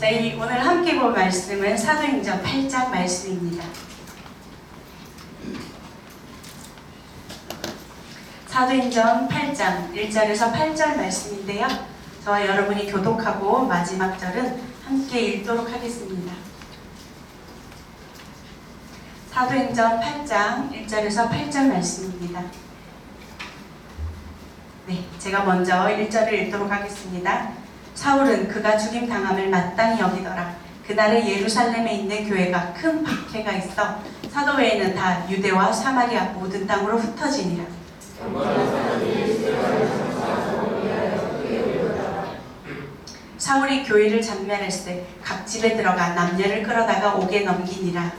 저희 오늘 함께 볼 말씀은 사도행전 8장 말씀입니다. 사도행전 8장 1절에서 8절 말씀인데요. 저와 여러분이 교독하고 마지막 절은 함께 읽도록 하겠습니다. 사도행전 8장 1절에서 8절 말씀입니다. 네, 제가 먼저 1절을 읽도록 하겠습니다. 사울은 그가 죽임당함을 마땅히 여기더라. 그날에 예루살렘에 있는 교회가 큰 박해가 있어 사도 외에는 다 유대와 사마리아 모든 땅으로 흩어지니라. 사울이 교회를 전멸할세 각 집에 들어가 남녀를 끌어다가 옥에 넘기니라.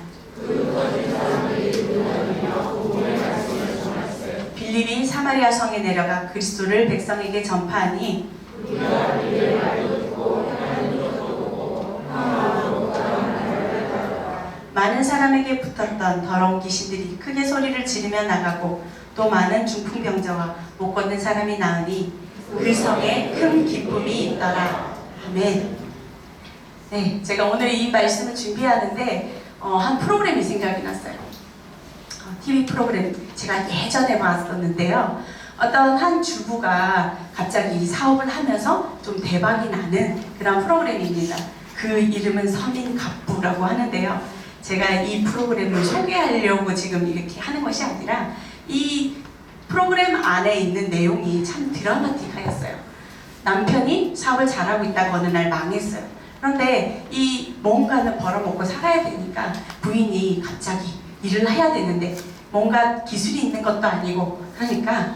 빌립이 사마리아 성에 내려가 그리스도를 백성에게 전파하니 많은 사람에게 붙었던 더러운 귀신들이 크게 소리를 지르며 나가고 또 많은 중풍병자와 못 걷는 사람이 나으니 그 성에 큰 기쁨이 있더라. 아멘. 네, 제가 오늘 이 말씀을 준비하는데 한 프로그램이 생각이 났어요. TV 프로그램 제가 예전에 봤었는데요. 어떤 한 주부가 갑자기 사업을 하면서 좀 대박이 나는 그런 프로그램입니다. 그 이름은 서민갑부라고 하는데요. 제가 이 프로그램을 소개하려고 지금 이렇게 하는 것이 아니라 이 프로그램 안에 있는 내용이 참 드라마틱하였어요. 남편이 사업을 잘하고 있다가 어느 날 망했어요. 그런데 이 뭔가는 벌어먹고 살아야 되니까 부인이 갑자기 일을 해야 되는데 뭔가 기술이 있는 것도 아니고 그러니까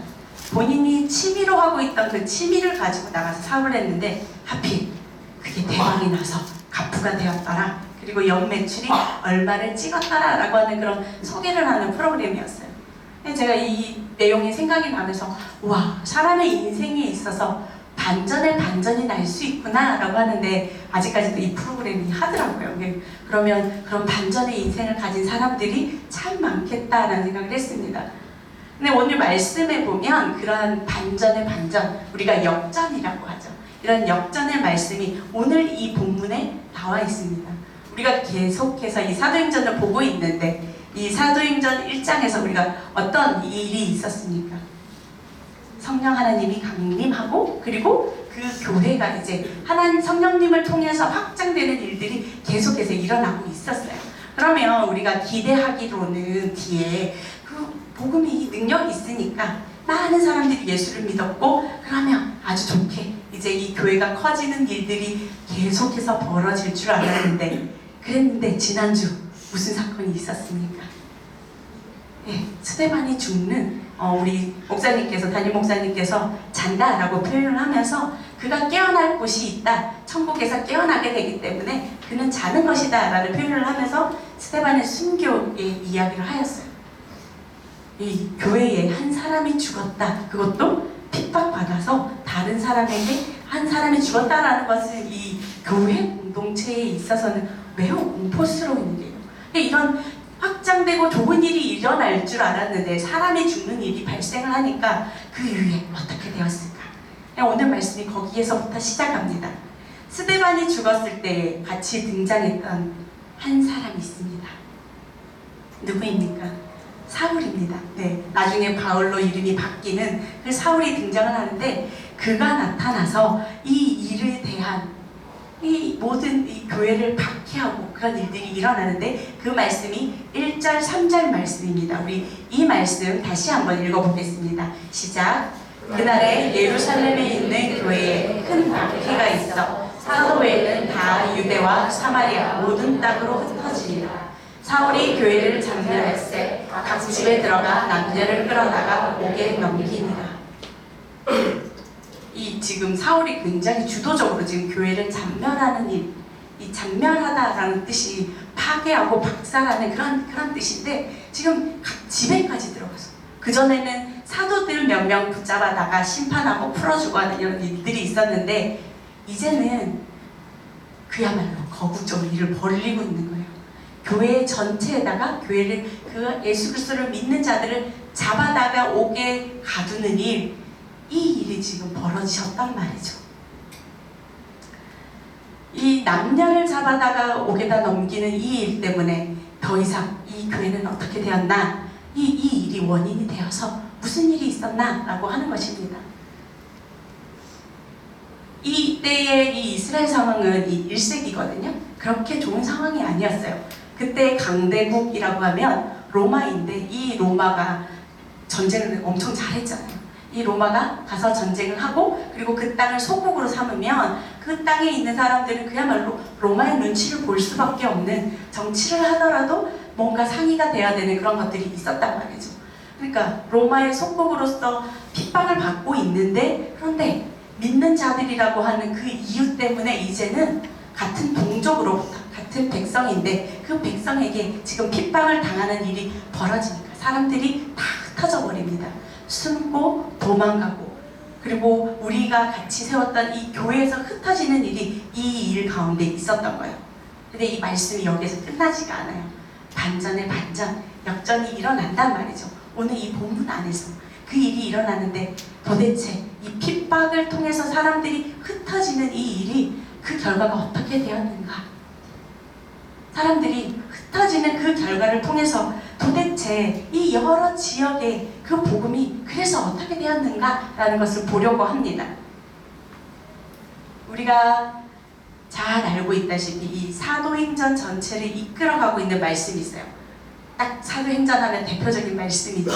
본인이 취미로 하고 있던 그 취미를 가지고 나가서 사업을 했는데 하필 그게 대박이 나서 갑부가 되었더라. 그리고 연매출이 얼마를 찍었더라라고 하는 그런 소개를 하는 프로그램이었어요. 제가 이 내용이 생각이 나면서 와, 사람의 인생에 있어서 반전이 날 수 있구나 라고 하는데 아직까지도 이 프로그램이 하더라고요. 그러면 그런 반전의 인생을 가진 사람들이 참 많겠다라는 생각을 했습니다. 근데 오늘 말씀에 보면 그러한 반전의 반전, 우리가 역전이라고 하죠. 이런 역전의 말씀이 오늘 이 본문에 나와 있습니다. 우리가 계속해서 이 사도행전을 보고 있는데 이 사도행전 1장에서 우리가 어떤 일이 있었습니까? 성령 하나님이 강림하고 그리고 그 교회가 이제 하나님 성령님을 통해서 확장되는 일들이 계속해서 일어나고 있었어요. 그러면 우리가 기대하기로는 뒤에 그 복음이 능력이 있으니까 많은 사람들이 예수를 믿었고 그러면 아주 좋게 이제 이 교회가 커지는 일들이 계속해서 벌어질 줄 알았는데 그랬는데 지난주 무슨 사건이 있었습니까? 네, 스데반이 죽는 우리 목사님께서 담임 목사님께서 잔다라고 표현을 하면서 그가 깨어날 곳이 있다. 천국에서 깨어나게 되기 때문에 그는 자는 것이다 라는 표현을 하면서 스데반의 순교의 이야기를 하였어요. 이 교회에 한 사람이 죽었다. 그것도 핍박받아서 다른 사람에게 한 사람이 죽었다라는 것은 이 교회 공동체에 있어서는 매우 공포스러운 일이에요. 이런 확장되고 좋은 일이 일어날 줄 알았는데 사람이 죽는 일이 발생을 하니까 그 이후에 어떻게 되었을까? 오늘 말씀이 거기에서부터 시작합니다. 스데반이 죽었을 때 같이 등장했던 한 사람이 있습니다. 누구입니까? 사울입니다. 네, 나중에 바울로 이름이 바뀌는 그 사울이 등장을 하는데 그가 나타나서 이 일에 대한 이 모든 이 교회를 박해하고 그런 일들이 일어나는데 그 말씀이 1절, 3절 말씀입니다. 우리 이 말씀 다시 한번 읽어보겠습니다. 시작! 그날에 예루살렘에 있는 교회에 큰 박해가 있어 사도 외에는 다 유대와 사마리아 모든 땅으로 흩어지니라. 사울이 교회를 전멸할세 각 집에 들어가 남녀를 끌어다가 옥에 넘기니라. 이 지금 사울이 굉장히 주도적으로 지금 교회를 잔멸하는 일, 이 잔멸하다라는 뜻이 파괴하고 박살하는 그런 뜻인데 지금 각 집에까지 들어가서 그전에는 사도들 몇 명 붙잡아다가 심판하고 풀어주고 하는 이런 일들이 있었는데 이제는 그야말로 거국적으로 일을 벌이고 있는 거예요. 교회 전체에다가 교회를 그 예수 그리스도를 믿는 자들을 잡아다가 옥에 가두는 일, 이 일이 지금 벌어지셨단 말이죠. 이 남녀를 잡아다가 옥에다 넘기는 이 일 때문에 더 이상 이 교회는 어떻게 되었나, 이 일이 원인이 되어서 무슨 일이 있었나 라고 하는 것입니다. 이때의 이 이스라엘 상황은 이 1세기거든요. 그렇게 좋은 상황이 아니었어요. 그때 강대국이라고 하면 로마인데, 이 로마가 전쟁을 엄청 잘했잖아요. 이 로마가 가서 전쟁을 하고, 그리고 그 땅을 소국으로 삼으면 그 땅에 있는 사람들은 그야말로 로마의 눈치를 볼 수밖에 없는, 정치를 하더라도 뭔가 상의가 돼야 되는 그런 것들이 있었단 말이죠. 그러니까 로마의 속국으로서 핍박을 받고 있는데, 그런데 믿는 자들이라고 하는 그 이유 때문에 이제는 같은 동족으로부터 같은 백성인데 그 백성에게 지금 핍박을 당하는 일이 벌어지니까 사람들이 다 흩어져 버립니다. 숨고 도망가고, 그리고 우리가 같이 세웠던 이 교회에서 흩어지는 일이 이 일 가운데 있었던 거예요. 근데 이 말씀이 여기에서 끝나지가 않아요. 반전의 반전, 역전이 일어난단 말이죠. 오늘 이 본문 안에서 그 일이 일어나는데, 도대체 이 핍박을 통해서 사람들이 흩어지는 이 일이 그 결과가 어떻게 되었는가? 사람들이 흩어지는 그 결과를 통해서 도대체 이 여러 지역의 그 복음이 그래서 어떻게 되었는가라는 것을 보려고 합니다. 우리가 잘 알고 있다시피 이 사도행전 전체를 이끌어가고 있는 말씀이 있어요. 딱 사도행전 하면 대표적인 말씀이죠.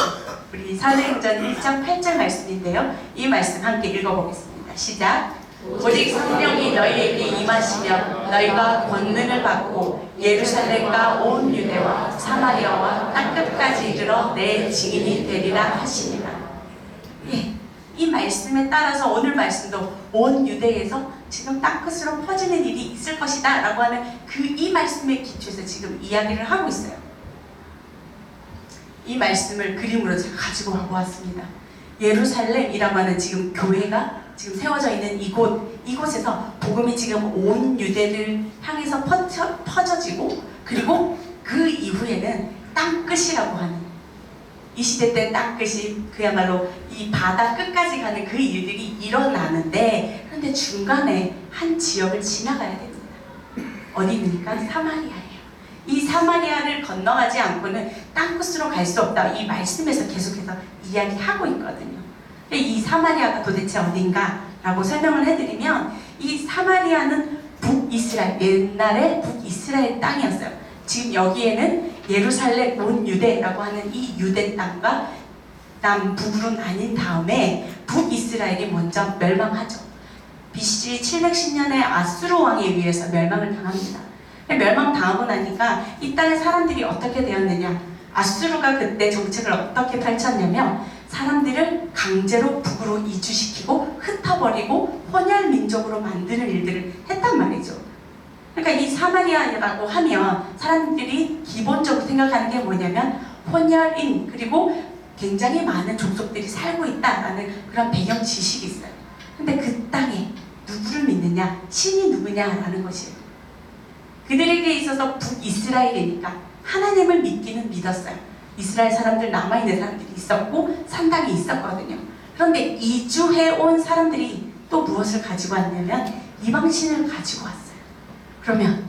우리 사도행전 1장 8절 말씀인데요. 이 말씀 함께 읽어보겠습니다. 시작! 오직 성령이 너희에게 임하시며 너희가 권능을 받고 예루살렘과 온 유대와 사마리아와 땅끝까지 이르러 내 증인이 되리라 하시니라. 예, 이 말씀에 따라서 오늘 말씀도 온 유대에서 지금 땅끝으로 퍼지는 일이 있을 것이다 라고 하는 그 이 말씀에 기초해서 지금 이야기를 하고 있어요. 이 말씀을 그림으로 제가 가지고 와보았습니다. 예루살렘이라고 하는 지금 교회가 지금 세워져 있는 이곳에서 복음이 지금 온 유대를 향해서 퍼져지고, 그리고 그 이후에는 땅끝이라고 하는, 이 시대 때 땅끝이 그야말로 이 바다 끝까지 가는 그 일들이 일어나는데, 그런데 중간에 한 지역을 지나가야 됩니다. 어디입니까? 사마리아예요. 이 사마리아를 건너가지 않고는 땅끝으로 갈 수 없다. 이 말씀에서 계속해서 이야기하고 있거든요. 이 사마리아가 도대체 어딘가 라고 설명을 해드리면, 이 사마리아는 북이스라엘, 옛날에 북이스라엘 땅이었어요. 지금 여기에는 예루살렘 온 유대라고 하는 이 유대 땅과 남북으로 나뉜 다음에 북이스라엘이 먼저 멸망하죠. BC 710년에 아수르 왕에 의해서 멸망을 당합니다. 멸망당하고 나니까 이 땅의 사람들이 어떻게 되었느냐, 아수르가 그때 정책을 어떻게 펼쳤냐면 사람들을 강제로 북으로 이주시키고 흩어버리고 혼혈민족으로 만드는 일들을 했단 말이죠. 그러니까 이 사마리아라고 하면 사람들이 기본적으로 생각하는 게 뭐냐면 혼혈인, 그리고 굉장히 많은 족속들이 살고 있다라는 그런 배경 지식이 있어요. 근데 그 땅에 누구를 믿느냐, 신이 누구냐라는 것이에요. 그들에게 있어서 북이스라엘이니까 하나님을 믿기는 믿었어요. 이스라엘 사람들, 남아있는 사람들이 있었고 산당이 있었거든요. 그런데 이주해온 사람들이 또 무엇을 가지고 왔냐면 이방신을 가지고 왔어요. 그러면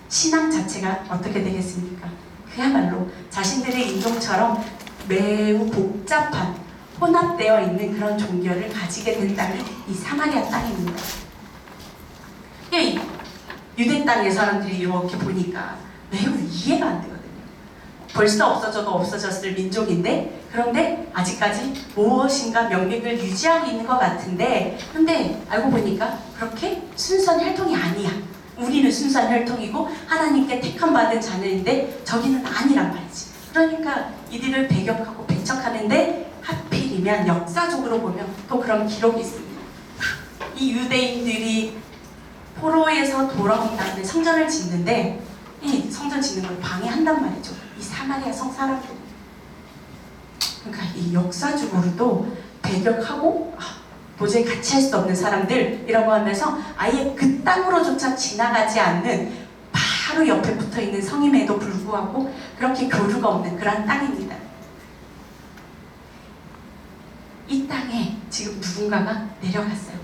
신앙 자체가 어떻게 되겠습니까? 그야말로 자신들의 인종처럼 매우 복잡한, 혼합되어 있는 그런 종교를 가지게 된다는 이 사마리아 땅입니다. 유대 땅의 사람들이 이렇게 보니까 매우 이해가 안 되거든요. 벌써 없어져도 없어졌을 민족인데, 그런데 아직까지 무엇인가 명맥을 유지하고 있는 것 같은데, 근데 알고 보니까 그렇게 순수한 혈통이 아니야. 우리는 순수한 혈통이고 하나님께 택함받은 자녀인데 저기는 아니란 말이지. 그러니까 이들을 배격하고 배척하는데, 하필이면 역사적으로 보면 또 그런 기록이 있습니다. 이 유대인들이 포로에서 돌아온 다음에 성전을 짓는데, 이 성전 짓는 걸 방해한단 말이죠. 이 사마리아 성 사람들. 그러니까 이 역사적으로도 배격하고 도저히 같이 할 수 없는 사람들이라고 하면서 아예 그 땅으로조차 지나가지 않는 바로 옆에 붙어 있는 성임에도 불구하고 그렇게 교류가 없는 그런 땅입니다. 이 땅에 지금 누군가가 내려갔어요.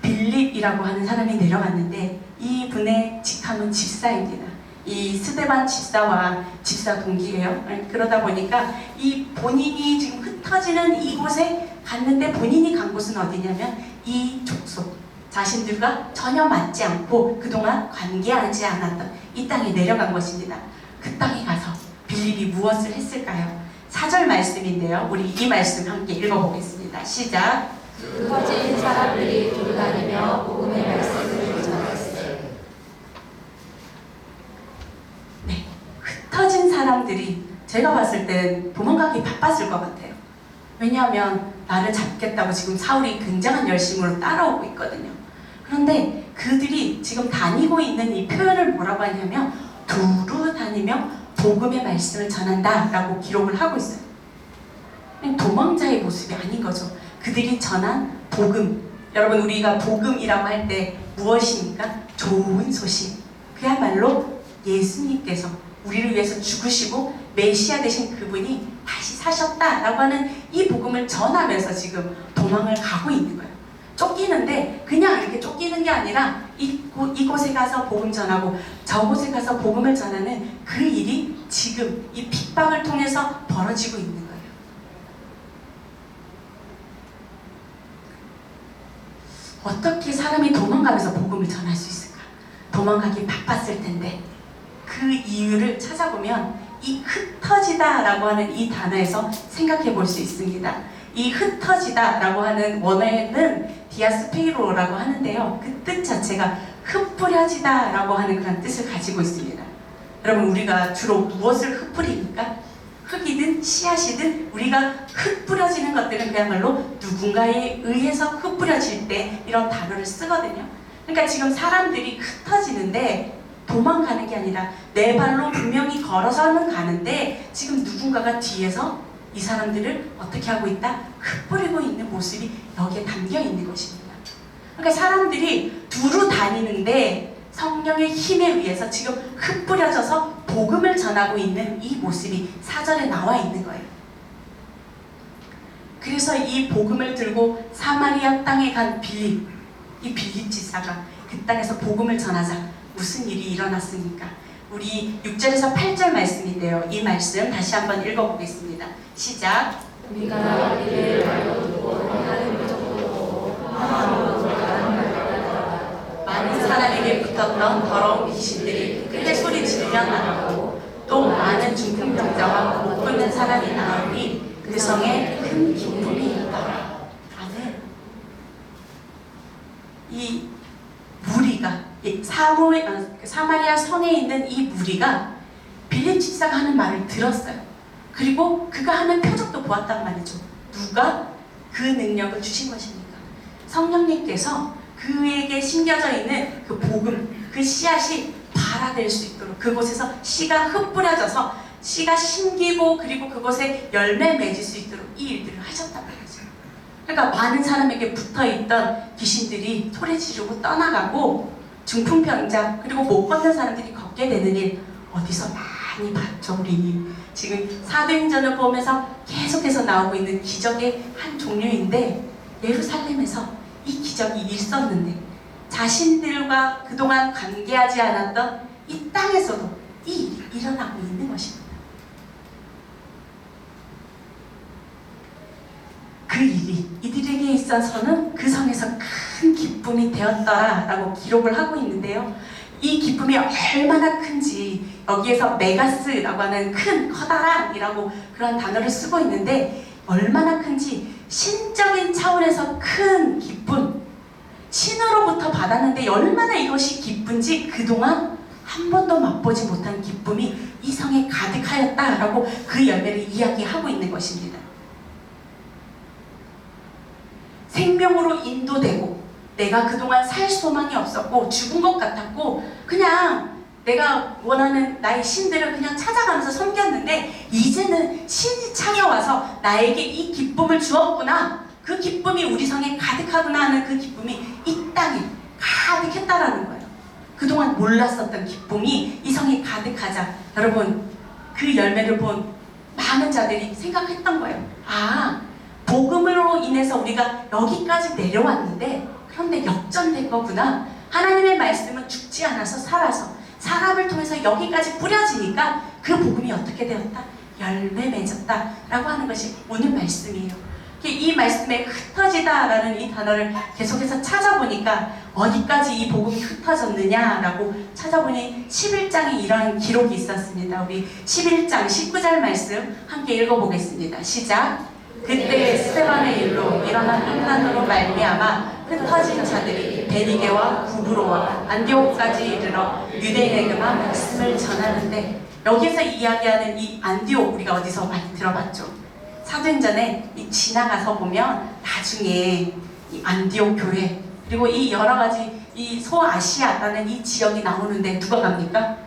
빌립이라고 하는 사람이 내려갔는데 이 분의 직함은 집사입니다. 이 스데반 집사와 집사 동기예요. 그러다 보니까 이 본인이 지금 흩어지는 이곳에 갔는데 본인이 간 곳은 어디냐면 이 족속, 자신들과 전혀 맞지 않고 그동안 관계하지 않았던 이 땅에 내려간 것입니다. 그 땅에 가서 빌립이 무엇을 했을까요? 4절 말씀인데요. 우리 이 말씀 함께 읽어보겠습니다. 시작. 흩어진 사람들이 돌아다니며 복음의 말씀을 전했어요. 네, 흩어진 사람들이 제가 봤을 땐 도망가기 바빴을 것 같아요. 왜냐하면 나를 잡겠다고 지금 사울이 굉장한 열심으로 따라오고 있거든요. 그런데 그들이 지금 다니고 있는 이 표현을 뭐라고 하냐면 두루 다니며 복음의 말씀을 전한다 라고 기록을 하고 있어요. 도망자의 모습이 아닌 거죠. 그들이 전한 복음, 여러분 우리가 복음이라고 할 때 무엇입니까? 좋은 소식. 그야말로 예수님께서 우리를 위해서 죽으시고 메시아 되신 그분이 다시 사셨다라고 하는 이 복음을 전하면서 지금 도망을 가고 있는 거예요. 쫓기는데 그냥 이렇게 쫓기는 게 아니라 이곳에 가서 복음 전하고 저곳에 가서 복음을 전하는 그 일이 지금 이 핍박을 통해서 벌어지고 있는 거예요. 어떻게 사람이 도망가면서 복음을 전할 수 있을까? 도망가기 바빴을 텐데 그 이유를 찾아보면 이 흩어지다 라고 하는 이 단어에서 생각해 볼 수 있습니다. 이 흩어지다 라고 하는 원어에는 디아스페이로라고 하는데요. 그 뜻 자체가 흩뿌려지다 라고 하는 그런 뜻을 가지고 있습니다. 여러분 우리가 주로 무엇을 흩뿌립니까? 흙이든 씨앗이든 우리가 흩뿌려지는 것들은 그야말로 누군가에 의해서 흩뿌려질 때 이런 단어를 쓰거든요. 그러니까 지금 사람들이 흩어지는데 도망가는 게 아니라 내 발로 분명히 걸어서는 가는데 지금 누군가가 뒤에서 이 사람들을 어떻게 하고 있다? 흩뿌리고 있는 모습이 여기에 담겨 있는 것입니다. 그러니까 사람들이 두루 다니는데 성령의 힘에 의해서 지금 흩뿌려져서 복음을 전하고 있는 이 모습이 4절에 나와 있는 거예요. 그래서 이 복음을 들고 사마리아 땅에 간 빌립, 이 빌립 지사가 그 땅에서 복음을 전하자 무슨 일이 일어났습니까? 우리 6절에서 8절 말씀인데요. 이 말씀 다시 한번 읽어보겠습니다. 시작. 우리가 이를 알고 듣고 하나님을 보고 하나님으로 많은 사람에게 붙었던 더러운 귀신들이 크게 소리 지르며 나가고 또 많은 중풍병자와 못 걷는 사람이 나오니 그 성에 큰 기쁨이 있더라. 아멘. 이 무리가 사마리아 성에 있는 이 무리가 빌립 집사가 하는 말을 들었어요. 그리고 그가 하는 표적도 보았단 말이죠. 누가 그 능력을 주신 것입니까? 성령님께서 그에게 심겨져 있는 그 복음, 그 씨앗이 발아될 수 있도록 그곳에서 씨가 흩뿌려져서 씨가 심기고 그리고 그곳에 열매 맺을 수 있도록 이 일들을 하셨단 말이죠. 그러니까 많은 사람에게 붙어있던 귀신들이 소리 지르고 떠나가고 중풍병자 그리고 못 걷는 사람들이 걷게 되는 일 어디서 많이 봤죠. 우리 지금 사도행전을 보면서 계속해서 나오고 있는 기적의 한 종류인데 예루살렘에서 이 기적이 있었는데 자신들과 그동안 관계하지 않았던 이 땅에서도 이 일이 일어나고 있는 것입니다. 그 일이 이들에게 있어서는 그 성에서 큰 기쁨이 되었더라 라고 기록을 하고 있는데요. 이 기쁨이 얼마나 큰지 여기에서 메가스라고 하는 큰, 커다란이라고 그런 단어를 쓰고 있는데 얼마나 큰지 신적인 차원에서 큰 기쁨, 신으로부터 받았는데 얼마나 이것이 기쁜지 그동안 한 번도 맛보지 못한 기쁨이 이 성에 가득하였다라고 그 열매를 이야기하고 있는 것입니다. 생명으로 인도되고 내가 그동안 살 소망이 없었고 죽은 것 같았고 그냥 내가 원하는 나의 신들을 그냥 찾아가면서 섬겼는데 이제는 신이 찾아와서 나에게 이 기쁨을 주었구나. 그 기쁨이 우리 성에 가득하구나 하는 그 기쁨이 이 땅에 가득했다라는 거예요. 그동안 몰랐었던 기쁨이 이 성에 가득하자 여러분 그 열매를 본 많은 자들이 생각했던 거예요. 아, 복음으로 인해서 우리가 여기까지 내려왔는데 그런데 역전된 거구나. 하나님의 말씀은 죽지 않아서 살아서 사람을 통해서 여기까지 뿌려지니까 그 복음이 어떻게 되었다? 열매 맺었다 라고 하는 것이 오늘 말씀이에요. 이 말씀에 흩어지다 라는 이 단어를 계속해서 찾아보니까 어디까지 이 복음이 흩어졌느냐 라고 찾아보니 11장에 이러한 기록이 있었습니다. 우리 11장 19절 말씀 함께 읽어보겠습니다. 시작. 그때 스데반의 일로 일어난 환난으로 말미암아 흩어진 자들이 베니게와 구브로와 안디옥까지 이르러 유대인에게만 말씀을 전하는데, 여기서 이야기하는 이 안디옥 우리가 어디서 많이 들어봤죠? 사도행전에 지나가서 보면 나중에 이 안디옥 교회 그리고 이 여러 가지 이 소아시아라는 이 지역이 나오는데 누가 갑니까?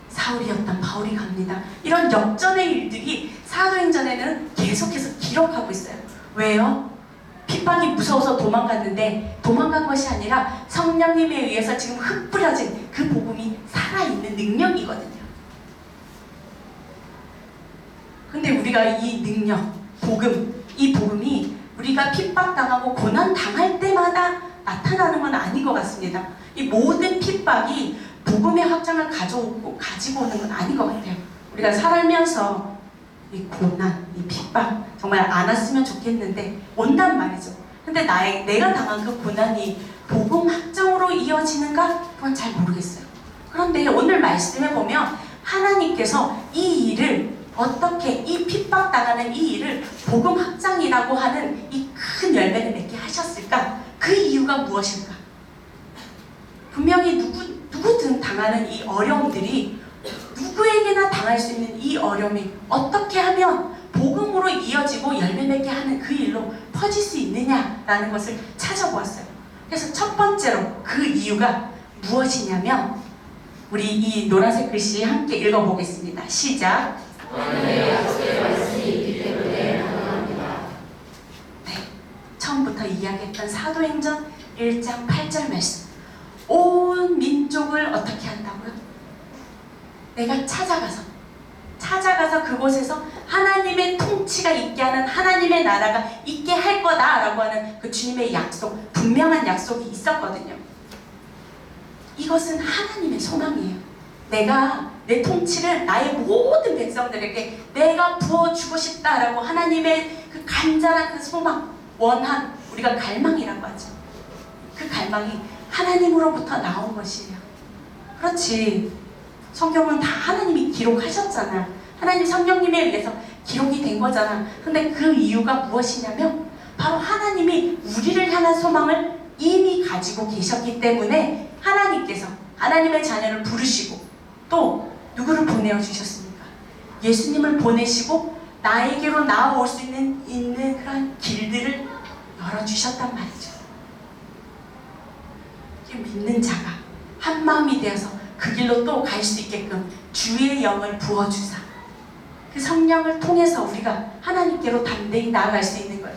사울이었던 바울이 갑니다. 이런 역전의 일들이 사도행전에는 계속해서 기록하고 있어요. 왜요? 핍박이 무서워서 도망갔는데 도망간 것이 아니라 성령님에 의해서 지금 흩뿌려진 그 복음이 살아있는 능력이거든요. 근데 우리가 이 능력, 복음, 이 복음이 우리가 핍박당하고 고난당할 때마다 나타나는 건 아닌 것 같습니다. 이 모든 핍박이 복음의 확장을 가지고 오는 건 아닌 것 같아요. 우리가 살면서 이 고난, 이 핍박 정말 안 왔으면 좋겠는데 온단 말이죠. 근데 내가 당한 그 고난이 복음 확장으로 이어지는가? 그건 잘 모르겠어요. 그런데 오늘 말씀에 보면 하나님께서 이 일을 어떻게 이 핍박당하는 이 일을 복음 확장이라고 하는 이 큰 열매를 맺게 하셨을까? 그 이유가 무엇일까? 분명히 누구든 당하는 이 어려움들이 누구에게나 당할 수 있는 이 어려움이 어떻게 하면 복음으로 이어지고 열매 맺게 하는 그 일로 퍼질 수 있느냐라는 것을 찾아보았어요. 그래서 첫 번째로 그 이유가 무엇이냐면 우리 이 노란색 글씨 함께 읽어보겠습니다. 시작. 하나님의 약속의 말씀이 있기 때문에 가능합니다. 네, 처음부터 이야기했던 사도행전 1장 8절 말씀. 온 민족을 어떻게 한다고요? 내가 찾아가서 그곳에서 하나님의 통치가 있게 하는 하나님의 나라가 있게 할 거다라고 하는 그 주님의 약속, 분명한 약속이 있었거든요. 이것은 하나님의 소망이에요. 내가 내 통치를 나의 모든 백성들에게 내가 부어주고 싶다라고 하나님의 그 간절한 그 소망, 원한, 우리가 갈망이라고 하죠. 그 갈망이 하나님으로부터 나온 것이에요. 그렇지. 성경은 다 하나님이 기록하셨잖아. 하나님 성령님에 의해서 기록이 된 거잖아. 근데 그 이유가 무엇이냐면 바로 하나님이 우리를 향한 소망을 이미 가지고 계셨기 때문에 하나님께서 하나님의 자녀를 부르시고 또 누구를 보내어 주셨습니까? 예수님을 보내시고 나에게로 나아올 수 있는 그런 길들을 열어주셨단 말이죠. 믿는 자가 한 마음이 되어서 그 길로 또 갈 수 있게끔 주의 영을 부어주사 그 성령을 통해서 우리가 하나님께로 담대히 나아갈 수 있는 거예요.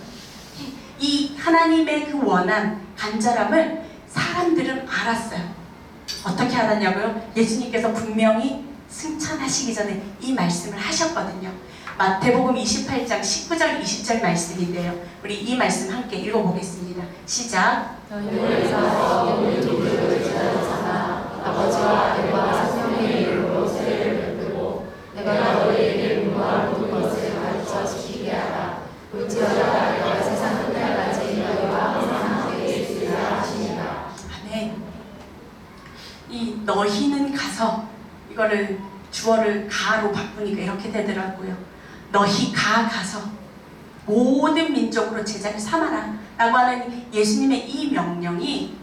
이 하나님의 그 원한, 간절함을 사람들은 알았어요. 어떻게 알았냐고요? 예수님께서 분명히 승천하시기 전에 이 말씀을 하셨거든요. 마태복음 28장 19절 20절 말씀인데요. 우리 이 말씀 함께 읽어보겠습니다. 시작. 너희에서 너희 누구를 지나는 자나 아버지와 아들과 성령의 이름으로 세례를 베풀고 내가 너희에게 분부한 모든 것을 가르쳐 지키게 하라. 볼지어다 내가 세상 끝날까지 너희와 항상 함께 있으리라 하시니라. 아멘. 이 너희는 가서 이거를 주어를 가로 바꾸니까 이렇게 되더라고요. 너희 가서 모든 민족으로 제자를 삼아라 라고 하는 예수님의 이 명령이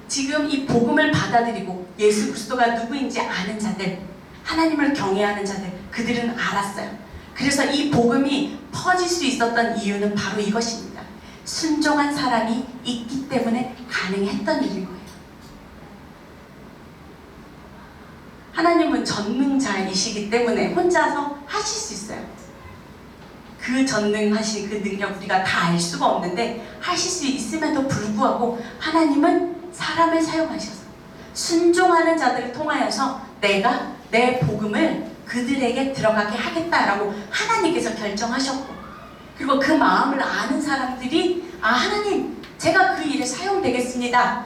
지금 이 복음을 받아들이고 예수 그리스도가 누구인지 아는 자들, 하나님을 경외하는 자들, 그들은 알았어요. 그래서 이 복음이 퍼질 수 있었던 이유는 바로 이것입니다. 순종한 사람이 있기 때문에 가능했던 일인 거예요. 하나님은 전능자이시기 때문에 혼자서 하실 수 있어요. 그 전능하신 그 능력 우리가 다 알 수가 없는데 하실 수 있음에도 불구하고 하나님은 사람을 사용하셔서 순종하는 자들을 통하여서 내가 내 복음을 그들에게 들어가게 하겠다라고 하나님께서 결정하셨고, 그리고 그 마음을 아는 사람들이 하나님 제가 그 일에 사용되겠습니다.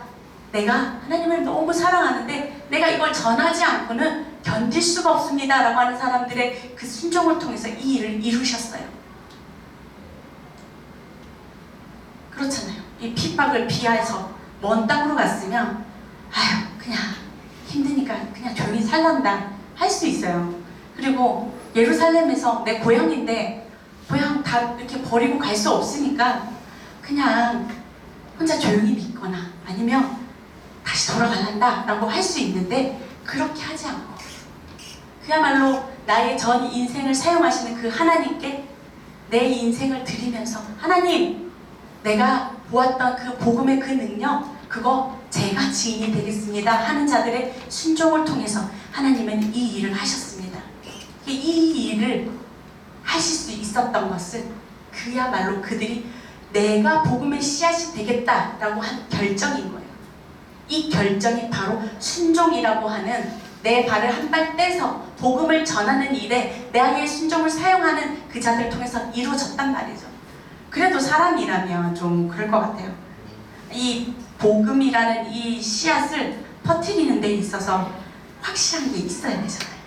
내가 하나님을 너무 사랑하는데 내가 이걸 전하지 않고는 견딜 수가 없습니다 라고 하는 사람들의 그 순종을 통해서 이 일을 이루셨어요. 그렇잖아요. 이 핍박을 피해서 먼 땅으로 갔으면 아유 그냥 힘드니까 그냥 조용히 살란다 할 수 있어요. 그리고 예루살렘에서 내 고향인데 고향 다 이렇게 버리고 갈 수 없으니까 그냥 혼자 조용히 믿거나 아니면 다시 돌아갈란다 라고 할 수 있는데 그렇게 하지 않고 그야말로 나의 전 인생을 사용하시는 그 하나님께 내 인생을 드리면서 하나님 내가 보았던 그 복음의 그 능력 그거 제가 증인이 되겠습니다 하는 자들의 순종을 통해서 하나님은 이 일을 하셨습니다. 이 일을 하실 수 있었던 것은 그야말로 그들이 내가 복음의 씨앗이 되겠다라고 한 결정인 거예요. 이 결정이 바로 순종이라고 하는 내 발을 한 발 떼서 복음을 전하는 일에 나의 순종을 사용하는 그 자들을 통해서 이루어졌단 말이죠. 그래도 사람이라면 좀 그럴 것 같아요. 이 복음이라는 이 씨앗을 퍼뜨리는 데 있어서 확실한 게 있어야 되잖아요.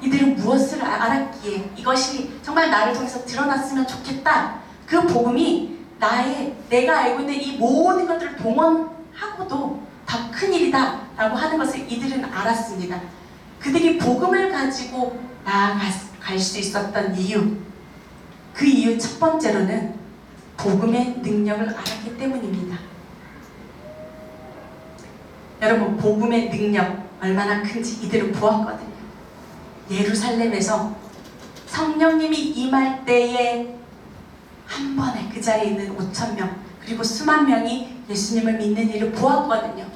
이들은 무엇을 알았기에 이것이 정말 나를 통해서 드러났으면 좋겠다. 그 복음이 내가 알고 있는 이 모든 것들을 동원하고도 더 큰 일이다 라고 하는 것을 이들은 알았습니다. 그들이 복음을 가지고 나아갈 수 있었던 이유, 그 이유 첫 번째로는 복음의 능력을 알았기 때문입니다. 여러분 복음의 능력 얼마나 큰지 이들은 보았거든요. 예루살렘에서 성령님이 임할 때에 한 번에 그 자리에 있는 5,000명 그리고 수만 명이 예수님을 믿는 일을 보았거든요.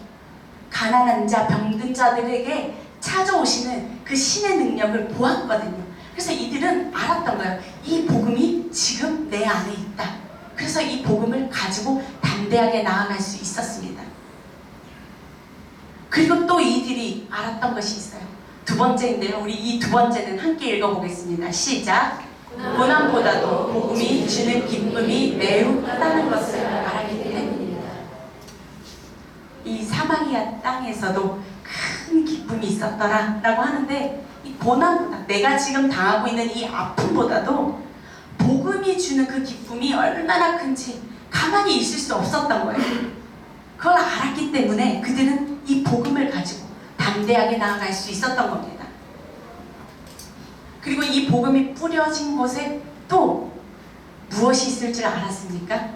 가난한 자, 병든 자들에게 찾아오시는 그 신의 능력을 보았거든요. 그래서 이들은 알았던 거예요. 이 복음이 지금 내 안에 있다. 그래서 이 복음을 가지고 담대하게 나아갈 수 있었습니다. 그리고 또 이들이 알았던 것이 있어요. 두 번째인데요. 우리 이 두 번째는 함께 읽어보겠습니다. 시작! 고난보다도 복음이 주는 기쁨이 매우 크다는 것을 알았기 때문입니다. 이 사마리아 땅에서도 큰 기쁨이 있었더라 라고 하는데 이 고난보다 내가 지금 당하고 있는 이 아픔보다도 복음이 주는 그 기쁨이 얼마나 큰지 가만히 있을 수 없었던 거예요. 그걸 알았기 때문에 그들은 이 복음을 가지고 담대하게 나아갈 수 있었던 겁니다. 그리고 이 복음이 뿌려진 곳에 또 무엇이 있을 줄 알았습니까?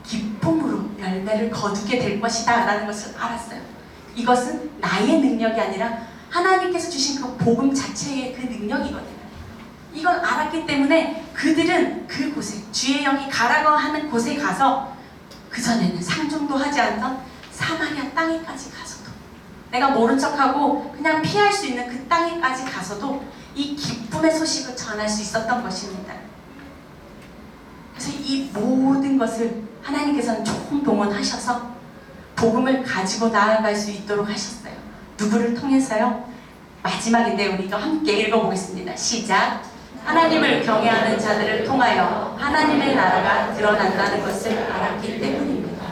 기쁨으로 열매를 거두게 될 것이다 라는 것을 알았어요. 이것은 나의 능력이 아니라 하나님께서 주신 그 복음 자체의 그 능력이거든요. 이걸 알았기 때문에 그들은 그곳에 주의 영이 가라고 하는 곳에 가서 그전에는 상종도 하지 않던 사마리아 땅에까지 가서도 내가 모른 척하고 그냥 피할 수 있는 그 땅에까지 가서도 이 기쁨의 소식을 전할 수 있었던 것입니다. 그래서 이 모든 것을 하나님께서는 총동원하셔서 복음을 가지고 나아갈 수 있도록 하셨어요. 누구를 통해서요? 마지막인데 우리가 함께 읽어보겠습니다. 시작! 하나님을 경외하는 자들을 통하여 하나님의 나라가 드러난다는 것을 알았기 때문입니다.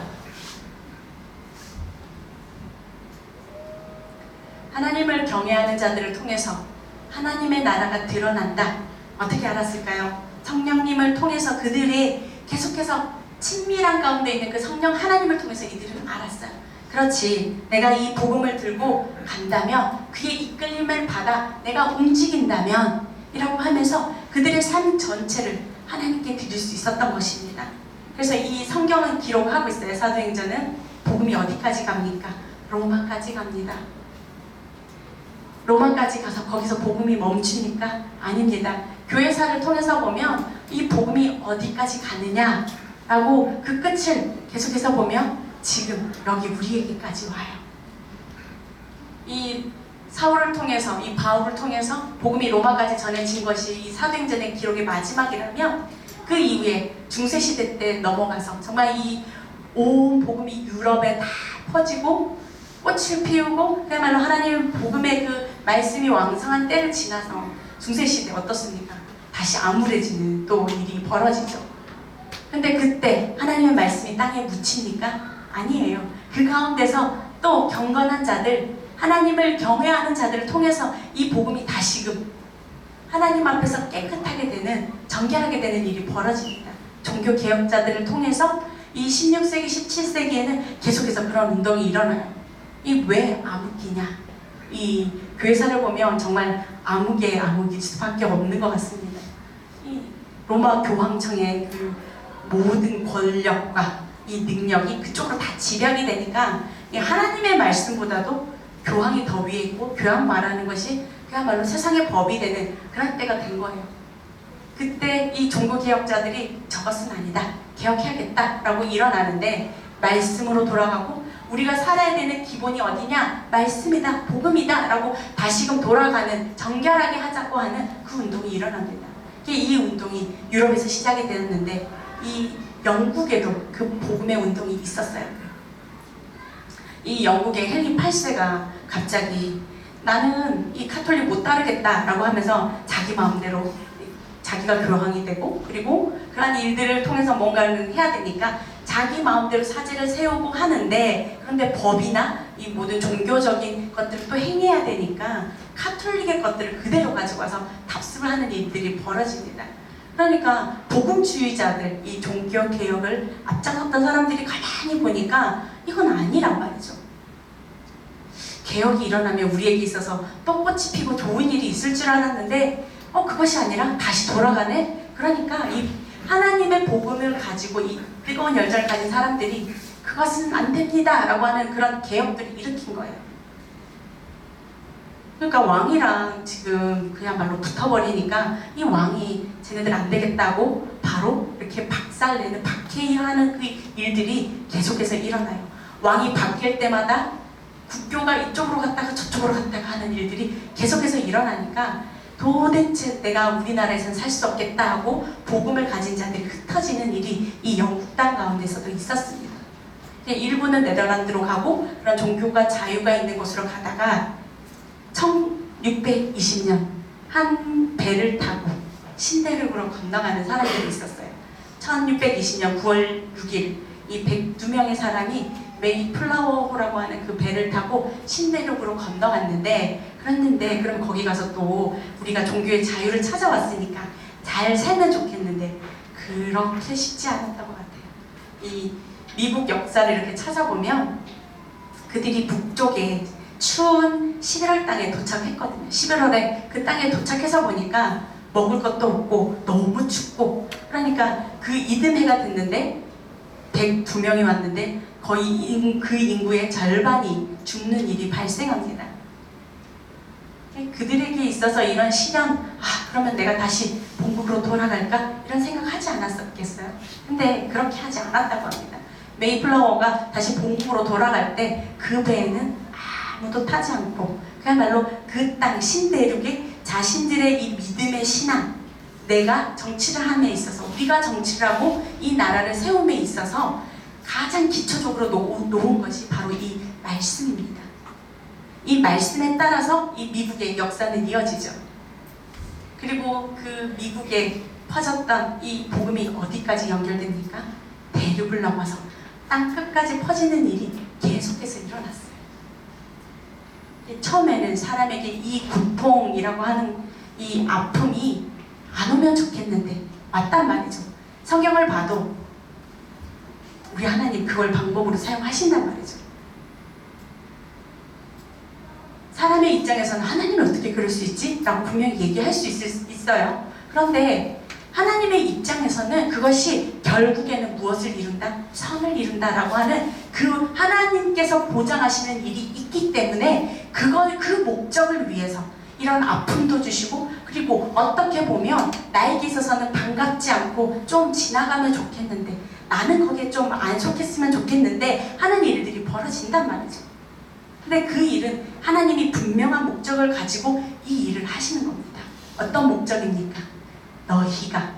하나님을 경외하는 자들을 통해서 하나님의 나라가 드러난다. 어떻게 알았을까요? 성령님을 통해서 그들이 계속해서 친밀한 가운데 있는 그 성령 하나님을 통해서 이들은 알았어요. 그렇지, 내가 이 복음을 들고 간다면 그의 이끌림을 받아 내가 움직인다면 이라고 하면서 그들의 삶 전체를 하나님께 드릴 수 있었던 것입니다. 그래서 이 성경은 기록하고 있어요. 사도행전은 복음이 어디까지 갑니까? 로마까지 갑니다. 로마까지 가서 거기서 복음이 멈춥니까? 아닙니다. 교회사를 통해서 보면 이 복음이 어디까지 가느냐 라고 그 끝을 계속해서 보면 지금 여기 우리에게까지 와요. 이 사울을 통해서, 이 바울을 통해서 복음이 로마까지 전해진 것이 이 사도행전의 기록의 마지막이라면 그 이후에 중세시대 때 넘어가서 정말 이 온 복음이 유럽에 다 퍼지고 꽃을 피우고 그야말로 하나님의 복음의 그 말씀이 왕성한 때를 지나서 중세시대 어떻습니까? 다시 암울해지는 또 일이 벌어지죠. 근데 그때 하나님의 말씀이 땅에 묻히니까 아니에요. 그 가운데서 또 경건한 자들, 하나님을 경외하는 자들을 통해서 이 복음이 다시금 하나님 앞에서 깨끗하게 되는, 정결하게 되는 일이 벌어집니다. 종교 개혁자들을 통해서 이 16세기, 17세기에는 계속해서 그런 운동이 일어나요. 이 왜 암흑이냐? 이 교회사를 보면 정말 암흑일 수밖에 없는 것 같습니다. 이 로마 교황청의 그 모든 권력과 이 능력이 그쪽으로 다 집약이 되니까 이 하나님의 말씀보다도 교황이 더 위에 있고 교황 말하는 것이 그야말로 세상의 법이 되는 그런 때가 된 거예요. 그때 이 종교개혁자들이 저것은 아니다, 개혁해야겠다라고 일어나는데 말씀으로 돌아가고 우리가 살아야 되는 기본이 어디냐? 말씀이다, 복음이다 라고 다시금 돌아가는, 정결하게 하자고 하는 그 운동이 일어납니다. 이 운동이 유럽에서 시작이 되었는데 이 영국에도 그 복음의 운동이 있었어요. 이 영국의 헨리 8세가 갑자기 나는 이 카톨릭 못 따르겠다 라고 하면서 자기 마음대로 자기가 교황이 되고 그리고 그러한 일들을 통해서 뭔가를 해야 되니까 자기 마음대로 사제를 세우고 하는데, 그런데 법이나 이 모든 종교적인 것들을 또 행해야 되니까 카톨릭의 것들을 그대로 가지고 와서 답습을 하는 일들이 벌어집니다. 그러니까 복음주의자들, 이 종교개혁을 앞장섰던 사람들이 가만히 보니까 이건 아니란 말이죠. 개혁이 일어나면 우리에게 있어서 똥꽃이 피고 좋은 일이 있을 줄 알았는데 그것이 아니라 다시 돌아가네? 그러니까 이 하나님의 복음을 가지고 이 뜨거운 열정을 가진 사람들이 그것은 안 됩니다 라고 하는 그런 개혁들을 일으킨 거예요. 그러니까 왕이랑 지금 그야말로 붙어버리니까 이 왕이 쟤네들 안 되겠다고 바로 이렇게 박살내는, 박해하는 그 일들이 계속해서 일어나요. 왕이 바뀔 때마다 국교가 이쪽으로 갔다가 저쪽으로 갔다가 하는 일들이 계속해서 일어나니까 도대체 내가 우리나라에서는 살 수 없겠다 하고 복음을 가진 자들이 흩어지는 일이 이 영국 땅 가운데서도 있었습니다. 일부는 네덜란드로 가고 그런 종교가 자유가 있는 곳으로 가다가 1620년 한 배를 타고 신대륙으로 건너가는 사람들이 있었어요. 1620년 9월 6일 이 102명의 사람이 메이플라워호라고 하는 그 배를 타고 신대륙으로 건너갔는데, 그럼 거기 가서 또 우리가 종교의 자유를 찾아왔으니까 잘 살면 좋겠는데 그렇게 쉽지 않았다고 같아요. 이 미국 역사를 이렇게 찾아보면 그들이 북쪽에 추운 11월 땅에 도착했거든요. 11월에 그 땅에 도착해서 보니까 먹을 것도 없고 너무 춥고, 그러니까 그 이듬해가 됐는데 102명이 왔는데 거의 그 인구의 절반이 죽는 일이 발생합니다. 그들에게 있어서 이런 시련, 그러면 내가 다시 본국으로 돌아갈까? 이런 생각하지 않았었겠어요? 근데 그렇게 하지 않았다고 합니다. 메이플라워가 다시 본국으로 돌아갈 때 그 배에는 아무도 타지 않고 그야말로 그 땅 신대륙에 자신들의 이 믿음의 신앙, 내가 정치를 함에 있어서, 우리가 정치를 하고 이 나라를 세움에 있어서 가장 기초적으로 놓은 것이 바로 이 말씀입니다. 이 말씀에 따라서 이 미국의 역사는 이어지죠. 그리고 그 미국에 퍼졌던 이 복음이 어디까지 연결됩니까? 대륙을 넘어서 땅 끝까지 퍼지는 일이 계속해서 일어났어요. 처음에는 사람에게 이 고통이라고 하는 이 아픔이 안 오면 좋겠는데 왔단 말이죠. 성경을 봐도 우리 하나님 그걸 방법으로 사용하신단 말이죠. 사람의 입장에서는 하나님이 어떻게 그럴 수 있지? 라고 분명히 얘기할 수 있어요. 그런데 하나님의 입장에서는 그것이 결국에는 무엇을 이룬다? 선을 이룬다 라고 하는 그 하나님께서 보장하시는 일이 있기 때문에 그 목적을 위해서 이런 아픔도 주시고, 그리고 어떻게 보면 나에게 있어서는 반갑지 않고 좀 지나가면 좋겠는데, 나는 거기에 좀 안 속했으면 좋겠는데 하는 일들이 벌어진단 말이죠. 근데 그 일은 하나님이 분명한 목적을 가지고 이 일을 하시는 겁니다. 어떤 목적입니까? 너희가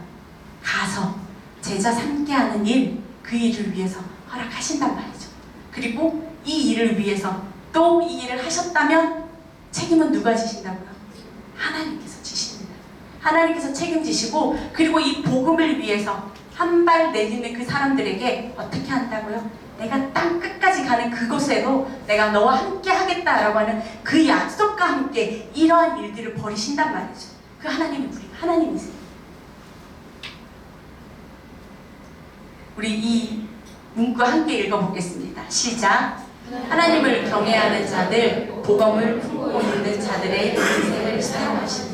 가서 제자 삼게 하는 일, 그 일을 위해서 허락하신단 말이죠. 그리고 이 일을 위해서 또 이 일을 하셨다면 책임은 누가 지신다고요? 하나님께서 지십니다. 하나님께서 책임지시고, 그리고 이 복음을 위해서 한 발 내딛는 그 사람들에게 어떻게 한다고요? 내가 땅 끝까지 가는 그곳에도 내가 너와 함께 하겠다라고 하는 그 약속과 함께 이러한 일들을 벌이신단 말이죠. 그 하나님이 우리 하나님이세요. 우리 이 문구 함께 읽어보겠습니다. 시작. 하나님을 경외하는 자들, 복음을 품고 있는 자들의 인생을 사용하십니다.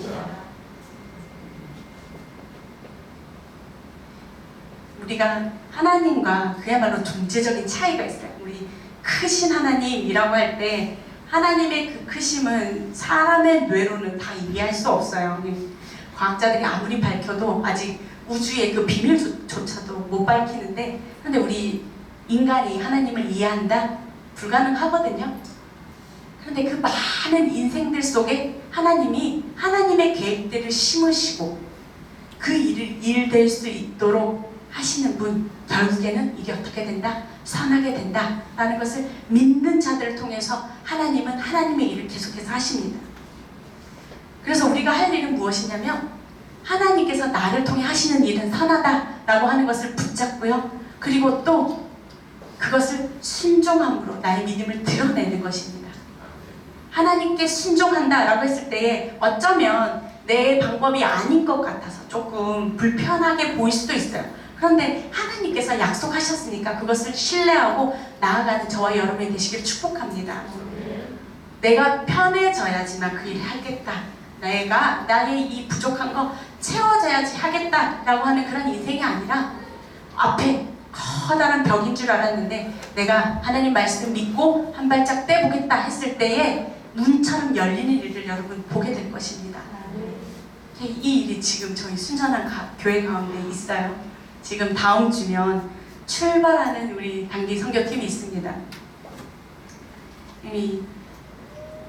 우리가 하나님과 그야말로 존재적인 차이가 있어요. 우리 크신 하나님이라고 할 때 하나님의 그 크심은 사람의 뇌로는 다 이해할 수 없어요. 과학자들이 아무리 밝혀도 아직 우주의 그 비밀조차도 못 밝히는데, 그런데 우리 인간이 하나님을 이해한다? 불가능하거든요. 그런데 그 많은 인생들 속에 하나님이 하나님의 계획들을 심으시고 그 일을 일될 수 있도록 하시는 분, 결국에는 이게 어떻게 된다? 선하게 된다 라는 것을 믿는 자들을 통해서 하나님은 하나님의 일을 계속해서 하십니다. 그래서 우리가 할 일은 무엇이냐면 하나님께서 나를 통해 하시는 일은 선하다라고 하는 것을 붙잡고요. 그리고 또 그것을 순종함으로 나의 믿음을 드러내는 것입니다. 하나님께 순종한다라고 했을 때에 어쩌면 내 방법이 아닌 것 같아서 조금 불편하게 보일 수도 있어요. 그런데 하나님께서 약속하셨으니까 그것을 신뢰하고 나아가는 저와 여러분이 되시길 축복합니다. 내가 편해져야지만 그 일을 하겠다. 내가 나의 이 부족한 거 채워져야지 하겠다라고 하는 그런 인생이 아니라 앞에 커다란 벽인 줄 알았는데 내가 하나님 말씀 믿고 한 발짝 떼보겠다 했을 때에 문처럼 열리는 일을 여러분 보게 될 것입니다. 이 일이 지금 저희 순전한 교회 가운데 있어요. 지금 다음 주면 출발하는 우리 단기 선교팀이 있습니다. 이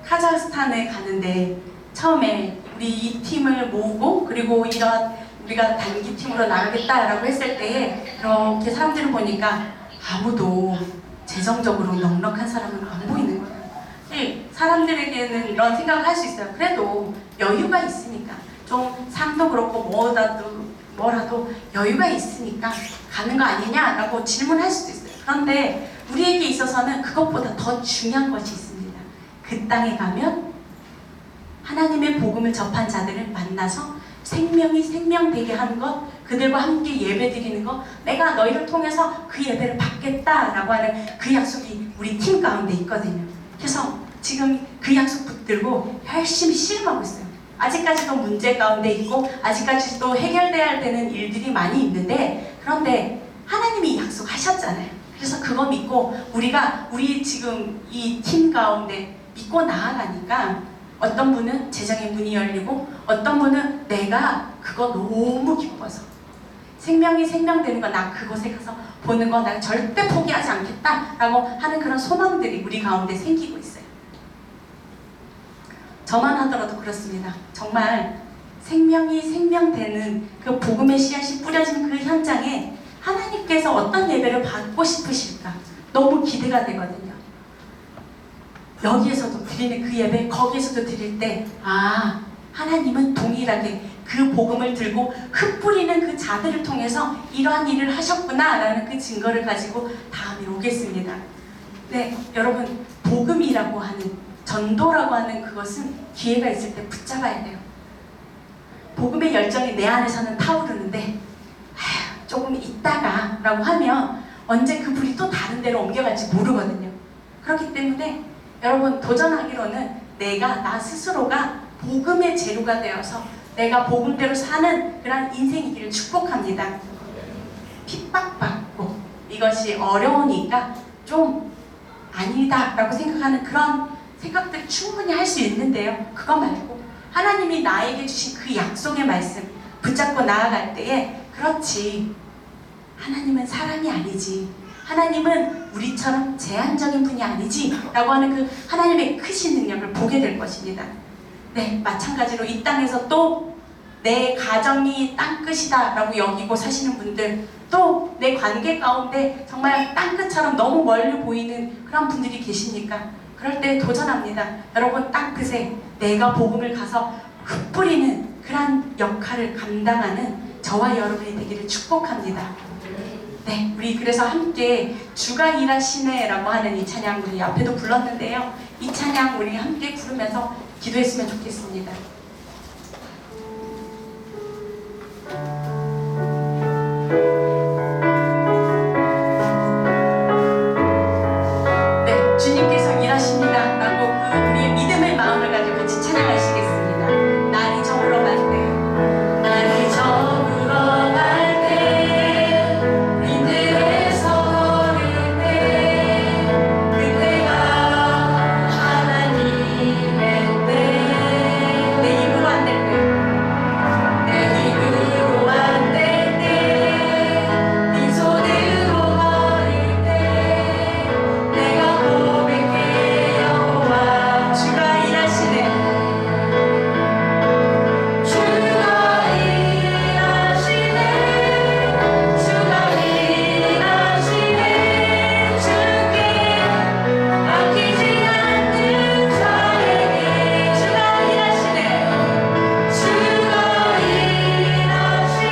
카자흐스탄에 가는데 처음에 우리 이 팀을 모으고 그리고 이런 우리가 단기 팀으로 나가겠다라고 했을 때에 이렇게 사람들을 보니까 아무도 재정적으로 넉넉한 사람은 안 보이는 거예요. 사람들에게는 이런 생각을 할 수 있어요. 그래도 여유가 있으니까 좀 삶도 그렇고 뭐라도 여유가 있으니까 가는 거 아니냐라고 질문할 수도 있어요. 그런데 우리에게 있어서는 그것보다 더 중요한 것이 있습니다. 그 땅에 가면 하나님의 복음을 접한 자들을 만나서 생명이 생명되게 하는 것, 그들과 함께 예배드리는 것, 내가 너희를 통해서 그 예배를 받겠다라고 하는 그 약속이 우리 팀 가운데 있거든요. 그래서 지금 그 약속 붙들고 열심히 씨름하고 있어요. 아직까지도 문제 가운데 있고 아직까지도 해결돼야 되는 일들이 많이 있는데, 그런데 하나님이 약속하셨잖아요. 그래서 그거 믿고 우리 지금 이 팀 가운데 믿고 나아가니까 어떤 분은 재정의 문이 열리고 어떤 분은 내가 그거 너무 기뻐서 생명이 생명되는 거, 나 그곳에 가서 보는 거 나 절대 포기하지 않겠다라고 하는 그런 소망들이 우리 가운데 생기고 있어요. 저만 하더라도 그렇습니다. 정말 생명이 생명되는 그 복음의 씨앗이 뿌려진 그 현장에 하나님께서 어떤 예배를 받고 싶으실까 너무 기대가 되거든요. 여기에서도 드리는 그 예배, 거기에서도 드릴 때 하나님은 동일하게 그 복음을 들고 흩뿌리는 그 자들을 통해서 이러한 일을 하셨구나 라는 그 증거를 가지고 다음에 오겠습니다. 네, 여러분, 복음이라고 하는, 전도라고 하는 그것은 기회가 있을 때 붙잡아야 돼요. 복음의 열정이 내 안에서는 타오르는데 조금 있다가 라고 하면 언제 그 불이 또 다른 데로 옮겨갈지 모르거든요. 그렇기 때문에 여러분, 도전하기로는 내가 나 스스로가 복음의 재료가 되어서 내가 복음대로 사는 그런 인생이기를 축복합니다. 핍박받고 이것이 어려우니까 좀 아니다 라고 생각하는 그런 생각들 충분히 할 수 있는데요. 그거 말고 하나님이 나에게 주신 그 약속의 말씀 붙잡고 나아갈 때에, 그렇지, 하나님은 사람이 아니지, 하나님은 우리처럼 제한적인 분이 아니지 라고 하는 그 하나님의 크신 능력을 보게 될 것입니다. 네, 마찬가지로 이 땅에서 또 내 가정이 땅끝이다 라고 여기고 사시는 분들, 또 내 관계 가운데 정말 땅끝처럼 너무 멀리 보이는 그런 분들이 계십니까? 그럴 때 도전합니다. 여러분, 땅끝에 내가 복음을 가서 흩뿌리는 그런 역할을 감당하는 저와 여러분이 되기를 축복합니다. 네, 우리 그래서 함께 주가 일하시네라고 하는 이 찬양 우리 앞에도 불렀는데요. 이 찬양 우리 함께 부르면서 기도했으면 좋겠습니다. 네, 주님께서 일하십니다라고 그 우리의 믿음의 마음을 가지고 같이 찬양하시겠습니다. 날이 저물어 갈 때, 날이 저물어 갈 때, 빈들에서 걸을 때, 그때가 하나님의 때, 내 입으로 안 될 때, 내 입으로 안 될 때, 네 손으로 걸을 때, 내가 고백해 여호와 주가 일하시네. 주가 일하시네. 주가 일하시네. 주께 아끼지 않는 자에게 주가 일하시네. 주가 일하시네.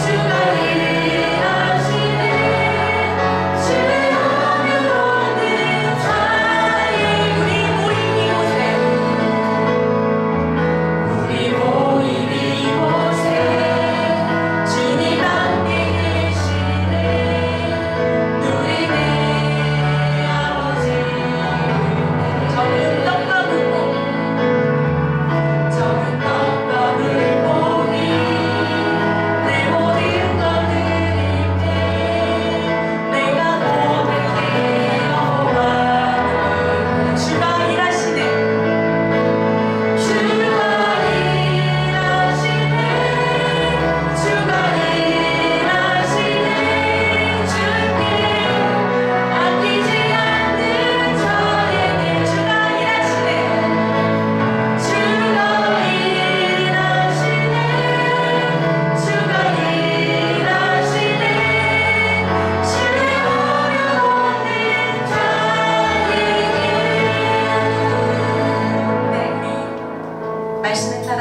주가 일하시네. 주하면 오는 자에 우리 모인 이곳에 주님 함께 계시네. 누리네 아버지. 적은 떡과 물고기, 적은 떡과 물고기, 내 모든 것 드릴게. 내가 고백해 여호와 주가 일하시네. 주가 일하시네. 주가 일하시네. 주께 아끼지 않는 자에게 주가 일하시네. 주가 일하시네. 주가 일하시네. 주하면 오는 자에게. 네, 우리 말씀의 사랑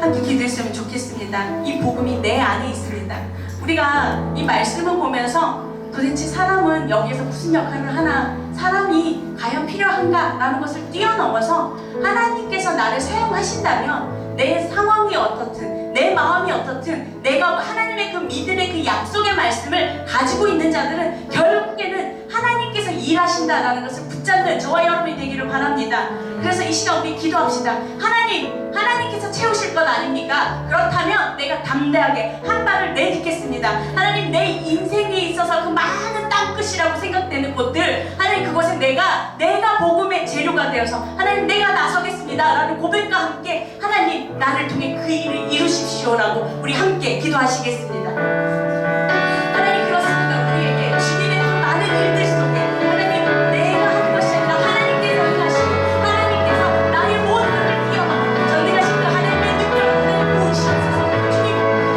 함께 기도했으면 좋겠습니다. 이 복음이 내 안에 있습니다. 우리가 이 말씀을 보면서 도대체 사람은 여기에서 무슨 역할을 하나, 사람이 과연 필요한가 라는 것을 뛰어넘어서 하나님께서 나를 사용하신다면 내 상황이 어떻든 내 마음이 어떻든 내가 하나님의 그 믿음의 그 약속의 말씀을 가지고 있는 자들은 결국에는 하나님께서 일하신다라는 것을 붙잡는 저와 여러분이 되기를 바랍니다. 그래서 이 시간 우리 기도합시다. 하나님께서 채우실 것 아닙니까? 그렇다면 내가 담대하게 한 발을 내딛겠습니다. 하나님, 내 인생에 있어서 그 많은 땅끝이라고 생각되는 곳들, 하나님 그곳에 내가 복음의 재료가 되어서 하나님 내가 나서겠습니다 라는 고백과 함께 하나님 나를 통해 그 일을 이루십시오라고 우리 함께 기도하시겠습니다. 하나님, 그렇습니다. 우리에게 주님의 그 많은 일들 속에 하나님 내가 하는 것이 아니라 하나님께서 행하시고 하나님께서 나의 모든 것을 뛰어넘어 전능하신 그 하나님의 능력을 하나님 보이시옵소서. 주님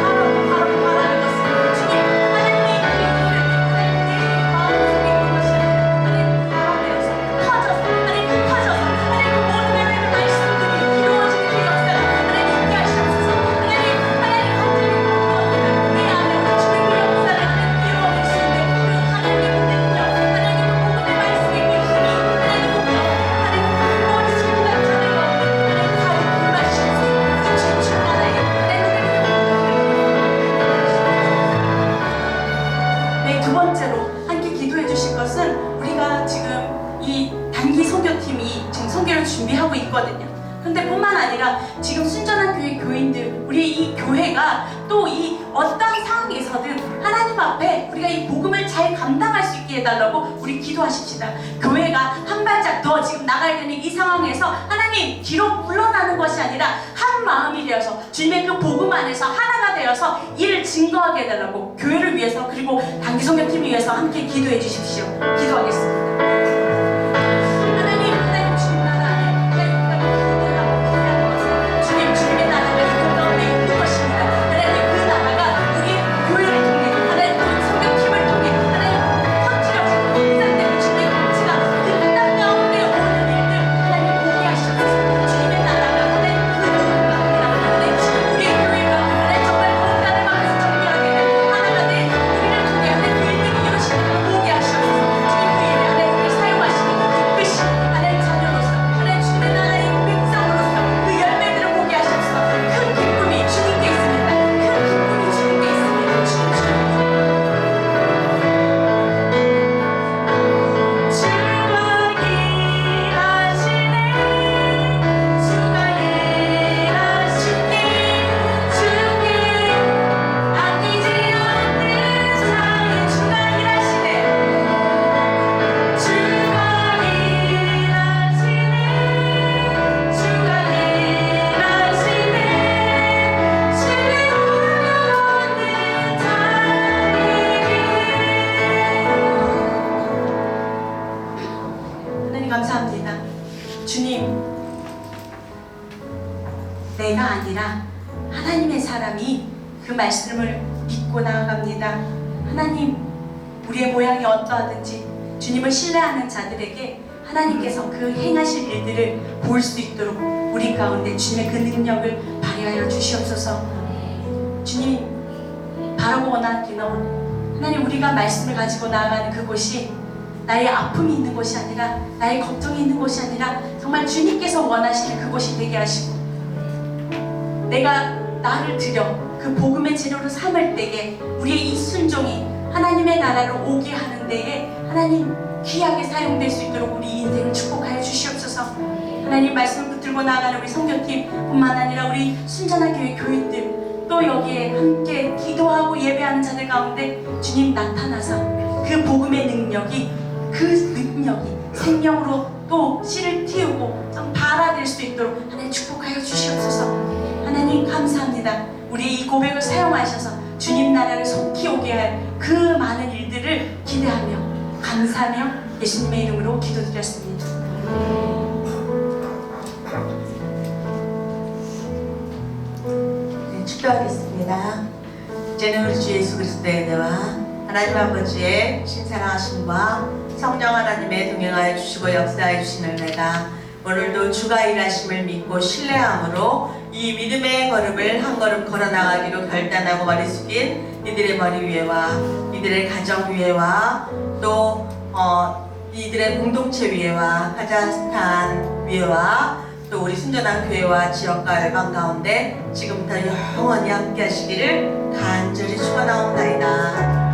바라는 것은 주님 하나님의 그 하나님 내 마음속에 있는 것이 아니라 하나님 바라되어서 터져서 하나님 그 모든 하나님의 말씀들이 이루어지는 그 역사가 하나님 있게 하시옵소서. 하나님 간절히 내 안에 우리 주님의 역사를 하나님 이루어낼 수 있는 그 하나님의 능력, 하나님의 복음의 말씀의 그 힘이 하나님 공격, 하나님 머릿속이나 자녀가 하나님 가득 불마시옵소서. 그 주님 나라에 내 네, 두 번째로 함께 기도해 주실 것은 우리가 지금 이 단기 선교팀이 지금 선교를 준비하고 있거든요. 근데 뿐만 아니라 지금 순전한 교회 교인들, 우리 이 교회가 또 이 어떤 상황에서든 하나님 앞에 우리가 이 복음을 잘 감당할 수 있게 해달라고 우리 기도하십시다. 교회가 한 발짝 더 지금 나가야 되는 이 상황에서 하나님 뒤로 물러나는 것이 아니라 한 마음이 되어서 주님의 그 복음 안에서 하나가 되어서 이를 증거하게 해달라고 교회를 위해서 그리고 단기 선교팀을 위해서 함께 기도해 주십시오. 기도하겠습니다. 하나님 주님 나라 안에 하나님 우리가 필요한 것은 주님의 나라가 그 가운데 있는 것입니다. 하나님 그 나라가 우리 교회를 통해 하나님 그 선교팀을 통해 하나님 터뜨려지고 시작되는 주님의 통치가 그 땅 가운데 오는 일들 하나님 보게 하시옵소서. 주님의 나라가 하나님 그 누군가 아니라 하나님 우리의 교회가 하나님 정말 공간을 밖에서 정리하게 된 하나님의 주님, 내가 아니라 하나님의 사람이 그 말씀을 믿고 나아갑니다. 하나님, 우리의 모양이 어떠하든지 주님을 신뢰하는 자들에게 하나님께서 그 행하실 일들을 볼 수 있도록 우리 가운데 주님의 그 능력을 발휘하여 주시옵소서. 주님, 바라보고 난 뒤는 하나님, 우리가 말씀을 가지고 나아가는 그곳이 나의 아픔이 있는 곳이 아니라, 나의 걱정이 있는 곳이 아니라 정말 주님께서 원하시는 그곳이 되게 하시고, 내가 나를 들여 그 복음의 재료로 삼을 때에 우리의 이 순종이 하나님의 나라로 오게 하는 데에 하나님 귀하게 사용될 수 있도록 우리 인생을 축복하여 주시옵소서. 하나님, 말씀을 붙들고 나아가는 우리 선교팀 뿐만 아니라 우리 순전한 교회 교인들, 또 여기에 함께 기도하고 예배하는 자들 가운데 주님 나타나서 그 복음의 능력이, 그 능력이 생명으로 또 씨를 틔우고 좀 발아될 수 있도록 하나님 축복하여 주시옵소서. 하나님 감사합니다. 우리의 이 고백을 사용하셔서 주님 나라를 속히 오게 할 그 많은 일들을 기대하며 감사하며 예수님의 이름으로 기도드렸습니다. 네, 축도하겠습니다. 이제는 우리 주 예수 그리스도의 은혜와 하나님 아버지의 신사랑하심과 성령 하나님의 동행하여 주시고 역사해 주시는 은혜가 오늘도 주가 일하심을 믿고 신뢰함으로 이 믿음의 걸음을 한 걸음 걸어나가기로 결단하고 머리 숙인 이들의 머리 위에와 이들의 가정 위에와 또 이들의 공동체 위에와 카자흐스탄 위에와 또 우리 순전한 교회와 지역과 열방 가운데 지금부터 영원히 함께 하시기를 간절히 축원하옵나이다.